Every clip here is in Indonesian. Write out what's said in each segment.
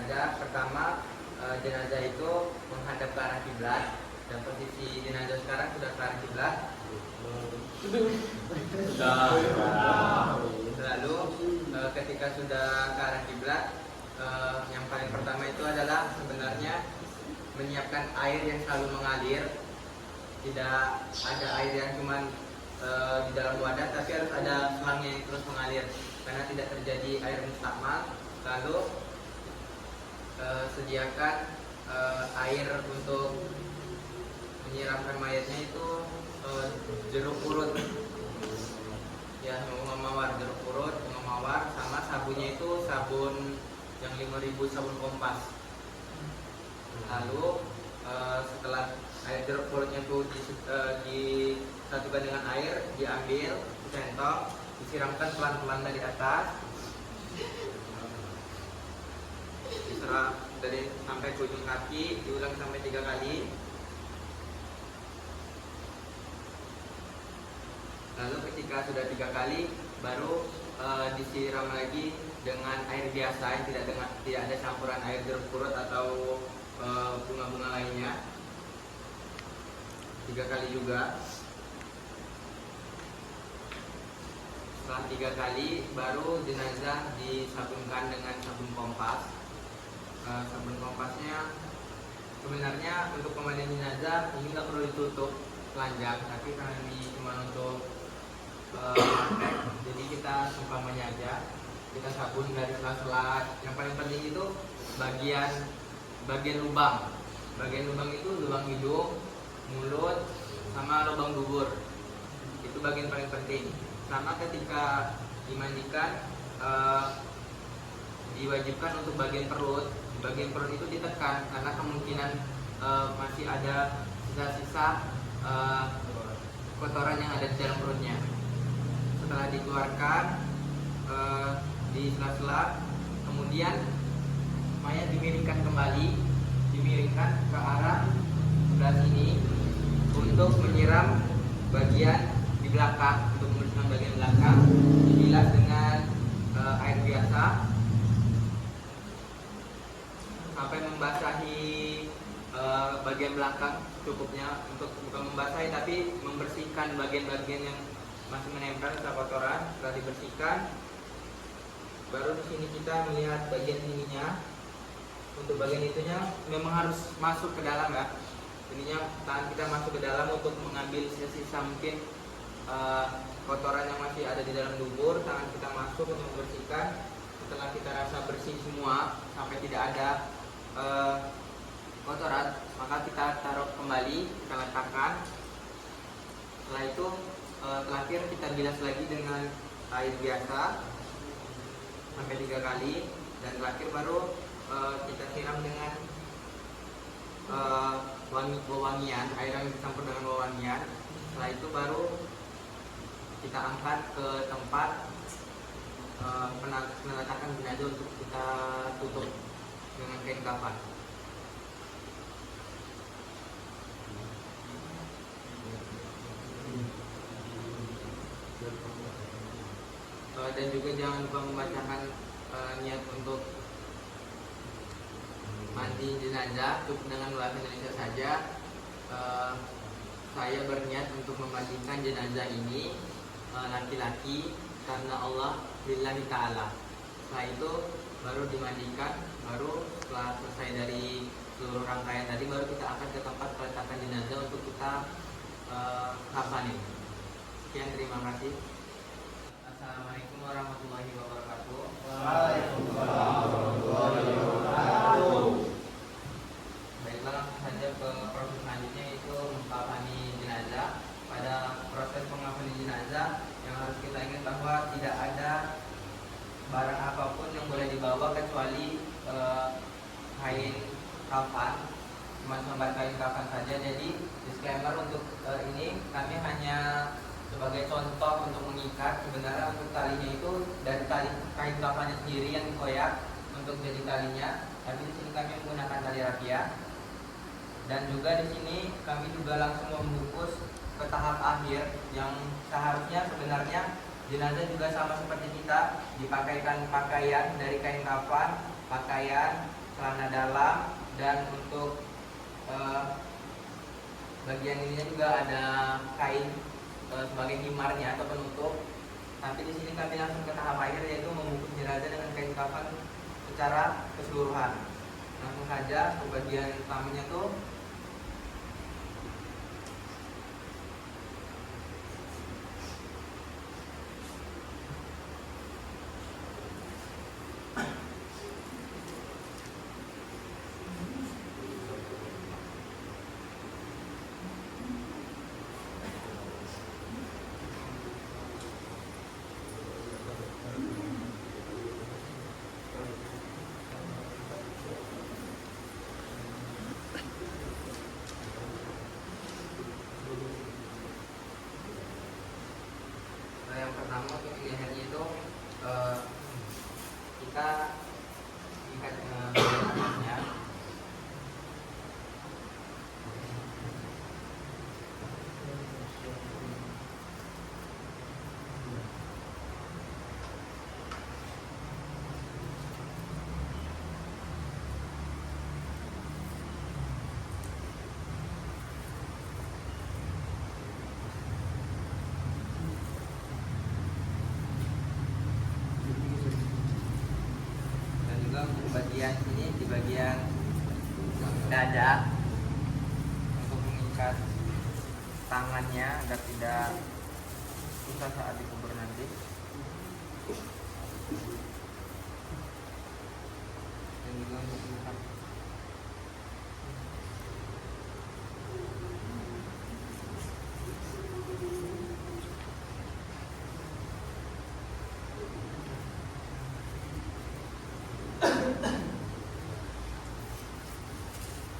jenazah. Pertama, jenazah itu menghadap ke arah kiblat, dan posisi jenazah sekarang sudah ke arah kiblat. Lalu ketika sudah ke arah kiblat, yang paling pertama itu adalah sebenarnya menyiapkan air yang selalu mengalir. Tidak ada air yang cuma di dalam wadah, tapi harus ada selangnya yang terus mengalir karena tidak terjadi air mustakmal. Lalu sediakan air untuk menyiramkan mayatnya itu jeruk purut, ya, bunga mawar, jeruk purut, bunga mawar, sama sabunnya itu sabun yang 5.000 sabun kompas. Lalu setelah air jeruk purutnya itu disatukan dengan air, diambil, dicentong, disiramkan pelan-pelan dari atas, diserap dari sampai ke ujung kaki, diulang sampai 3 kali. Lalu ketika sudah 3 kali, baru disiram lagi dengan air biasa yang tidak ada campuran air jeruk purut atau bunga-bunga lainnya. 3 kali juga. Setelah 3 kali, baru jenazah disabunkan dengan sabun kompas. Sabun kompasnya sebenarnya untuk pemandian jenazah ini nggak perlu ditutup telanjang, tapi karena ini cuma untuk jadi kita seumpamanya aja, kita sabun dari sela-sela. Yang paling penting itu bagian lubang. Bagian lubang itu lubang hidung, mulut, sama lubang dubur. Itu bagian paling penting. Sama ketika dimandikan, diwajibkan untuk bagian perut. Bagian perut itu ditekan karena kemungkinan masih ada sisa-sisa kotoran yang ada di dalam perutnya. Setelah dikeluarkan di sela-sela, kemudian mayat dimiringkan kembali, dimiringkan ke arah sebelah sini untuk menyiram bagian di belakang, untuk membersihkan bagian belakang, dibilas dengan air biasa sampai membasahi bagian belakang cukupnya, untuk bukan membasahi tapi membersihkan bagian-bagian yang masih menempel sisa kotoran. Setelah dibersihkan, baru di sini kita melihat bagian ininya. Untuk bagian itunya memang harus masuk ke dalam, ya. Ininya tangan kita masuk ke dalam untuk mengambil sisa-sisa mungkin kotoran yang masih ada di dalam dubur. Tangan kita masuk untuk membersihkan. Setelah kita rasa bersih semua sampai tidak ada kotoran, maka kita taruh kembali, kita letakkan. Setelah itu terakhir kita bilas lagi dengan air biasa sampai 3 kali, dan terakhir baru kita siram dengan wewangian, air yang dicampur dengan wewangian. Setelah itu baru kita angkat ke tempat peneletakan jenazah untuk kita tutup dengan kain kafan. Dan juga jangan lupa membacakan niat untuk mandi jenazah. Cukup dengan bahasa Indonesia saja. Saya berniat untuk memandikan jenazah ini laki-laki karena Allah lillahi ta'ala. Setelah itu baru dimandikan, baru setelah selesai dari seluruh rangkaian tadi, baru kita akan ke tempat peletakan jenazah untuk kita kafanin. Sekian, terima kasih. Assalamualaikum warahmatullahi wabarakatuh. Waalaikumsalam warahmatullahi wabarakatuh. Baiklah, langsung saja ke proses selanjutnya, yaitu mengkafani jenazah. Pada proses pengafani jenazah yang harus kita ingat bahwa tidak ada barang apapun yang boleh dibawa kecuali kain kafan, cuma selembar kain kafan saja. Jadi disclaimer untuk ini, kami hanya sebagai contoh untuk mengikat. Sebenarnya untuk talinya itu dari tali kain kafannya sendiri yang dikoyak untuk jadi talinya, tapi di sini kami menggunakan tali rafia. Dan juga di sini kami juga langsung membungkus ke tahap akhir, yang seharusnya sebenarnya jenazah juga sama seperti kita, dipakaikan pakaian dari kain kafan, pakaian, celana dalam, dan untuk bagian ininya juga ada kain sebagai himarnya atau penutup. Tapi di sini kami langsung ke tahap akhir, yaitu membungkus jenazah dengan kain kafan secara keseluruhan. Langsung saja ke bagian utamanya tuh. Yang pertama untuk lehernya itu kita ikat tangannya. Dan juga untuk bagian ini di bagian dada untuk mengikat tangannya agar tidak susah saat dikubur nanti. Dan juga untuk mengikat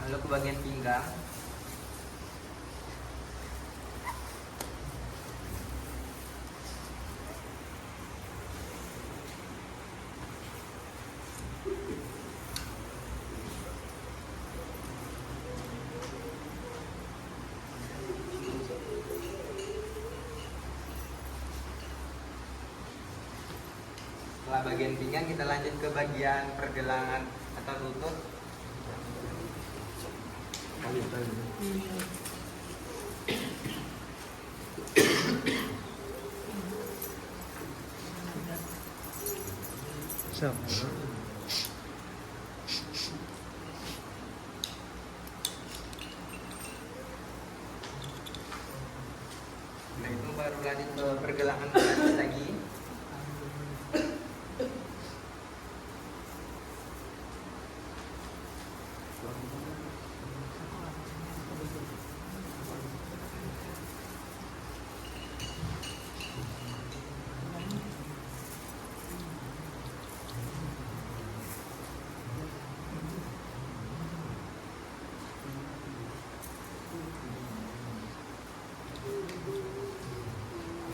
lalu ke bagian pinggang. Setelah bagian pinggang, kita lanjut ke bagian pergelangan atau lutut. Nah, itu baru lanjut ke pergelangan lagi.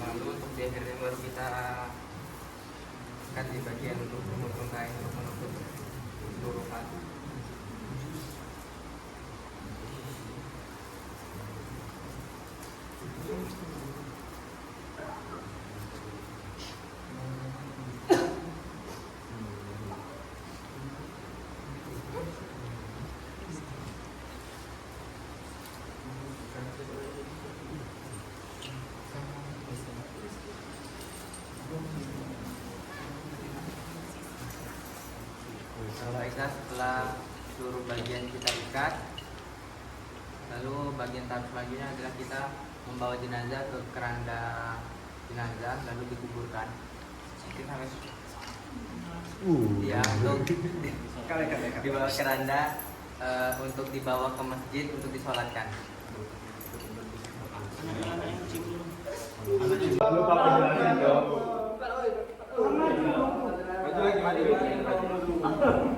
Lalu untuk lehernya baru kita ikat di bagian untuk menutup kain untuk menutup keseluruhan. Baiklah, setelah seluruh bagian kita ikat, lalu bagian tahap selanjutnya adalah kita membawa jenazah ke keranda jenazah lalu dikuburkan. Kita harus ya untuk dibawa keranda untuk dibawa ke masjid untuk disolatkan. Lupa perjalanan dong.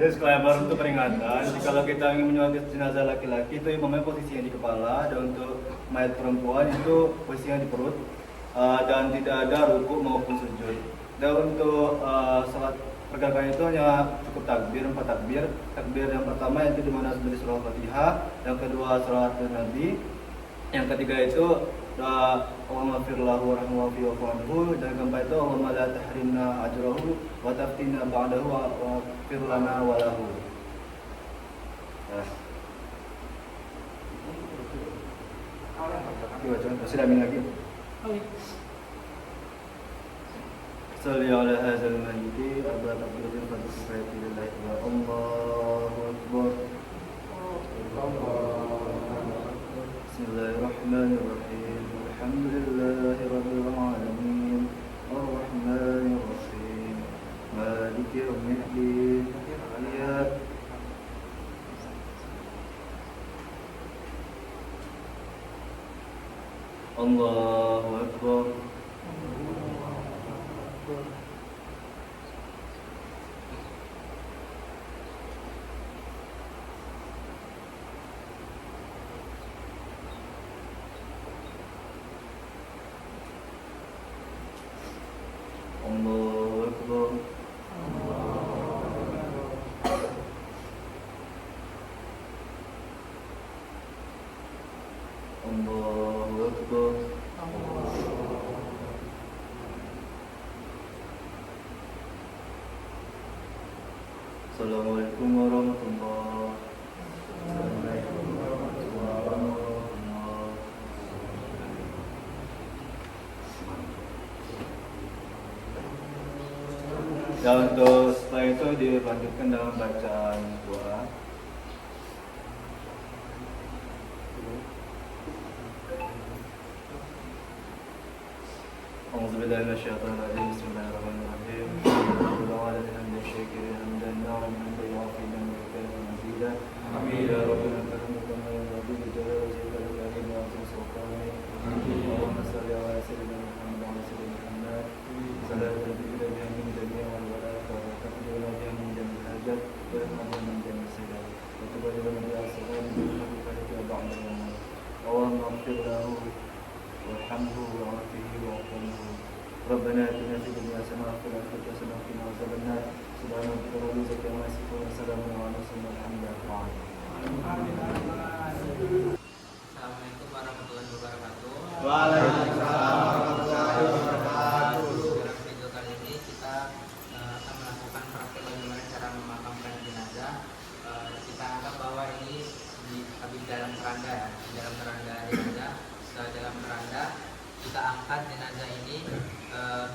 Disclaimer untuk peringatan, kalau kita ingin menyolatkan jenazah laki-laki itu imamnya posisinya di kepala, dan untuk mayat perempuan itu posisinya di perut, dan tidak ada rukuk maupun sujud. Dan untuk salat pergerakan itu hanya cukup takbir, 4 takbir. Takbir yang pertama itu dimana sebagai surah Fatihah, yang kedua salat Nabi, yang ketiga itu doa Allahumma firlahu warahmatullahi wabarakatuh, dan keempat itu Allahumma la tahrimna ajrahu wa taftina ba'dahu wa firlana walahu. Nah. Sudah amin lagi. Salli ala hadzal mayyit abad takbirin pada kifayati lillahi wa Allahu akbar. Bismillahirrahmanirrahim. Alhamdulillahi rabbil alamin. Arrahmanir rahim. Maliki yaumiddin. Allahu akbar. Allahu akbar. Allahu akbar. Assalamualaikum warahmatullahi wabarakatuh. Dan untuk setelah itu dilanjutkan dalam bacaan doa. A'udzubillahi minasyaitonirrajim. Bismillahirrahmanirrahim. Alhamdulillahi hamdan syakiran hamdan na'iman bi'afiyan wa kana mazida. Amin ya rabbal alamin. Rabbil jalali wal ikram wa sultani. Allahumma shalli ala sayyidina Muhammad wa ala sayyidina Muhammad. Salatu ala min jami'il wal wa taqdiru min jami'il hajat wa rahmatan min jami'il sayyidat. Wa tuballighu min as-salam bi rahmatika ba'da al-maut. Allahumma ighfir lahu وارحمه وعافه واعف عنه. ربنا اتنا في الدنيا حسنه وفي الاخره حسنه وقنا عذاب النار. سبحان ربك رب العزه عما يصفون وسلام على المرسلين والحمد لله رب العالمين. Assalamualaikum warahmatullahi wabarakatuh. Waalaikumsalam warahmatullahi wabarakatuh. Dalam video kali ini kita akan melakukan praktek bagaimana cara memakamkan jenazah. Kita anggap bahwa ini di dalam keranda ya, di dalam keranda jenazah. Setelah dalam keranda kita angkat jenazah ini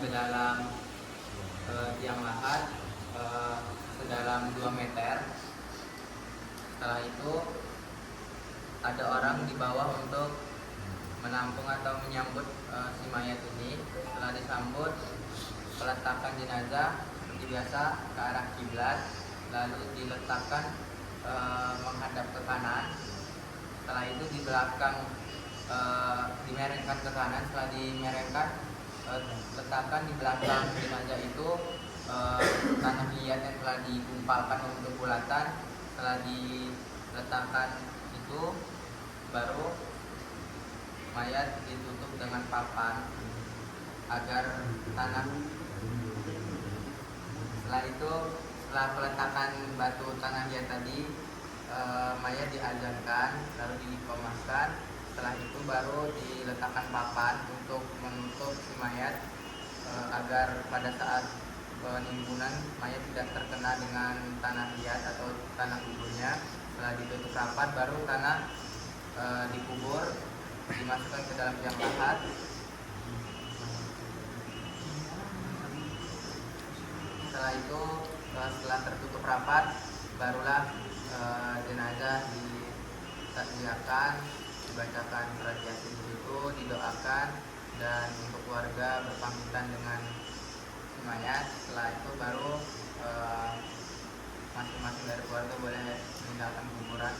ke dalam tiang lahat sedalam 2 meter. Setelah itu ada orang di bawah untuk menampung atau menyambut si mayat ini. Setelah disambut, peletakan jenazah seperti biasa ke arah kiblat, lalu diletakkan menghadap ke kanan. Setelah itu di belakang dimerengkan ke kanan. Setelah dimerengkan, letakkan di belakang jenazah itu tanah liat yang telah digumpalkan untuk bulatan. Setelah diletakkan itu, baru mayat ditutup dengan papan agar tanah. Setelah itu, setelah peletakan batu tanah liat tadi, mayat diazankan lalu dikemaskan. Setelah itu baru diletakkan papan untuk menutup si mayat agar pada saat penimbunan mayat tidak terkena dengan tanah liat atau tanah kuburnya. Setelah ditutup rapat, baru tanah dikubur, dimasukkan ke dalam tiang lahat. Setelah itu, setelah tertutup rapat, barulah jenazah ditakziahkan, dibacakan surat yasin di situ, didoakan, dan untuk keluarga berpamitan dengan si mayat. Setelah itu baru masing-masing dari keluarga boleh meninggalkan kuburan.